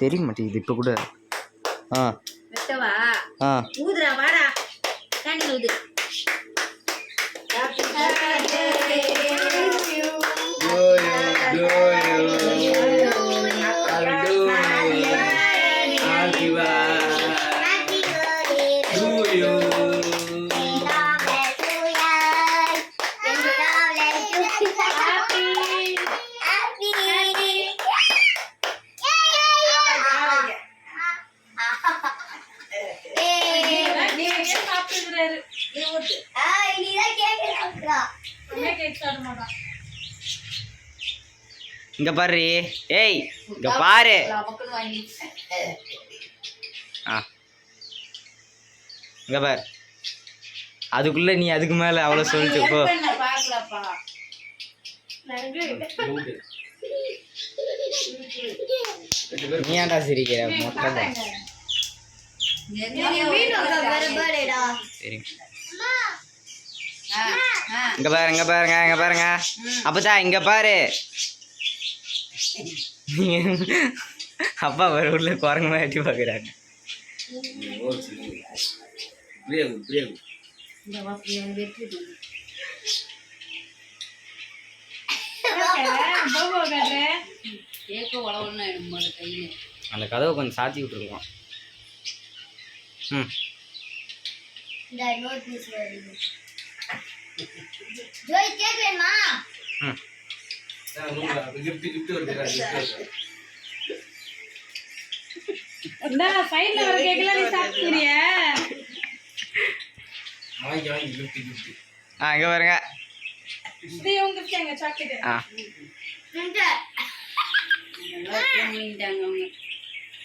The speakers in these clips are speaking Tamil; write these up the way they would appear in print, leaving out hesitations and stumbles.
தெரிய மாட்டேங்குது இப்போ கூட. வெட்டவா ஊதுடா வாடா கேண்டில் ஊது. இங்க பாரு. ஏய் இங்க பாரு. இங்க பாரு. அதுக்குள்ள நீ அதுக்கு மேல அவ்வளவு சொல்லிட்டு போ. நீ ஏன்டா சிரிக்கிற? மொத்தமா சரி. இங்க பாரு, இங்க பாருங்க, இங்க பாருங்க. அப்பதான் இங்க பாரு. அப்பா ஒரு உள்ள குரங்கு மாதிரி எட்டி பாக்குறாங்க. அந்த கதவை கொஞ்சம் சாத்தி விட்டுருக்கோம். இங்க பாருங்க.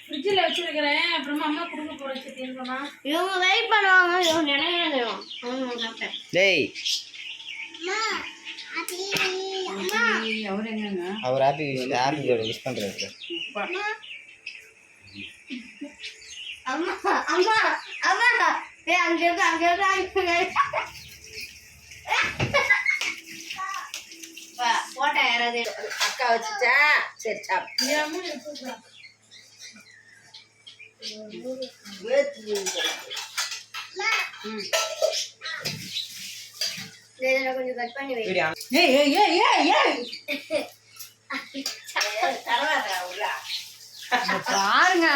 ஃப்ரிட்ஜில் வச்சிருக்கிறேன். அப்புறமா அம்மா கொடுக்க போறேன். இவங்க வெயிட் பண்ணுவாங்க. இவங்க நினைக்கிறேன். டேய் அவர் ஹாப்பி விஷ் பண்றாரு. அம்மா அம்மா அம்மா அங்க இருக்கு அங்க இருக்கு. போட்டா யாராவது அக்கா வச்சுட்டா சரி சாப்பிட்டு கொஞ்சம் கட் பண்ணி பாருங்க.